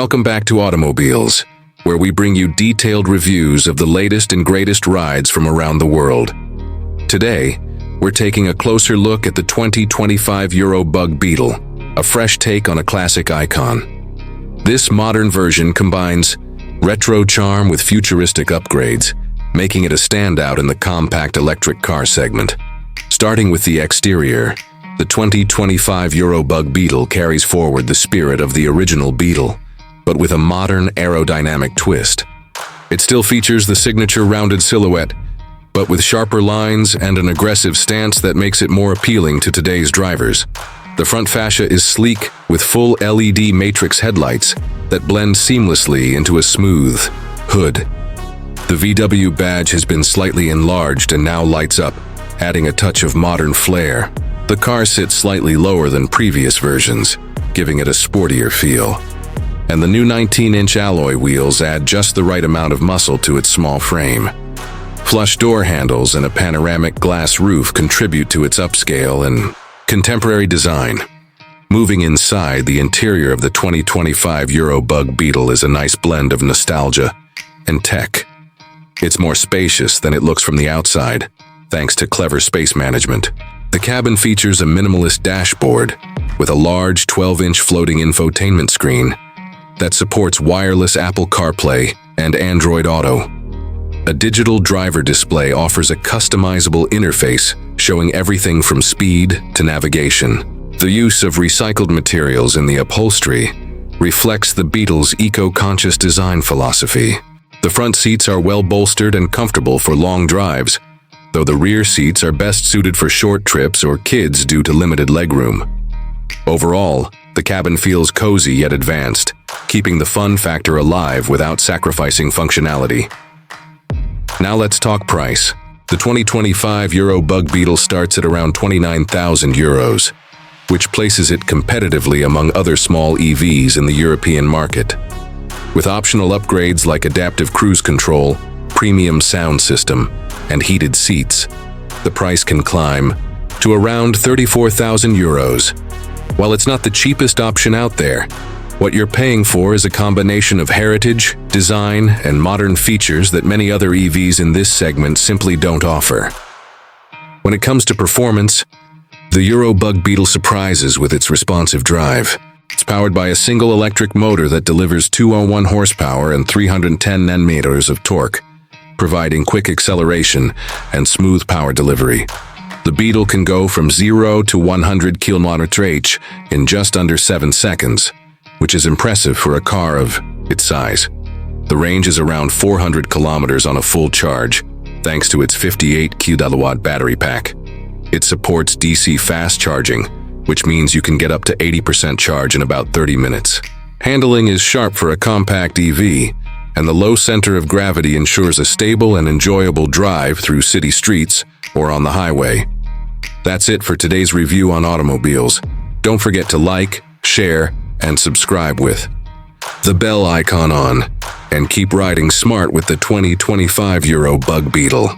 Welcome back to Automobiles, where we bring you detailed reviews of the latest and greatest rides from around the world. Today, we're taking a closer look at the 2025 Euro Bug Beetle, a fresh take on a classic icon. This modern version combines retro charm with futuristic upgrades, making it a standout in the compact electric car segment. Starting with the exterior, the 2025 Euro Bug Beetle carries forward the spirit of the original Beetle, but with a modern aerodynamic twist. It still features the signature rounded silhouette, but with sharper lines and an aggressive stance that makes it more appealing to today's drivers. The front fascia is sleek with full LED matrix headlights that blend seamlessly into a smooth hood. The VW badge has been slightly enlarged and now lights up, adding a touch of modern flair. The car sits slightly lower than previous versions, giving it a sportier feel. And the new 19-inch alloy wheels add just the right amount of muscle to its small frame. Flush door handles and a panoramic glass roof contribute to its upscale and contemporary design. Moving inside, the interior of the 2025 Euro Bug Beetle is a nice blend of nostalgia and tech. It's more spacious than it looks from the outside, thanks to clever space management. The cabin features a minimalist dashboard with a large 12-inch floating infotainment screen that supports wireless Apple CarPlay and Android Auto. A digital driver display offers a customizable interface showing everything from speed to navigation. The use of recycled materials in the upholstery reflects the Beetle's eco-conscious design philosophy. The front seats are well bolstered and comfortable for long drives, though the rear seats are best suited for short trips or kids due to limited legroom. Overall, the cabin feels cozy yet advanced, keeping the fun factor alive without sacrificing functionality. Now let's talk price. The 2025 Euro Bug Beetle starts at around 29,000 euros, which places it competitively among other small EVs in the European market. With optional upgrades like adaptive cruise control, premium sound system, and heated seats, the price can climb to around 34,000 euros. While it's not the cheapest option out there, what you're paying for is a combination of heritage, design, and modern features that many other EVs in this segment simply don't offer. When it comes to performance, the Euro Bug Beetle surprises with its responsive drive. It's powered by a single electric motor that delivers 201 horsepower and 310 Nm of torque, providing quick acceleration and smooth power delivery. The Beetle can go from 0 to 100 km/h in just under 7 seconds, which is impressive for a car of its size. The range is around 400 kilometers on a full charge, thanks to its 58 kW battery pack. It supports DC fast charging, which means you can get up to 80% charge in about 30 minutes. Handling is sharp for a compact EV, and the low center of gravity ensures a stable and enjoyable drive through city streets or on the highway. That's it for today's review on automobiles. Don't forget to like, share, and subscribe with the bell icon on, and keep riding smart with the 2025 Euro Bug Beetle.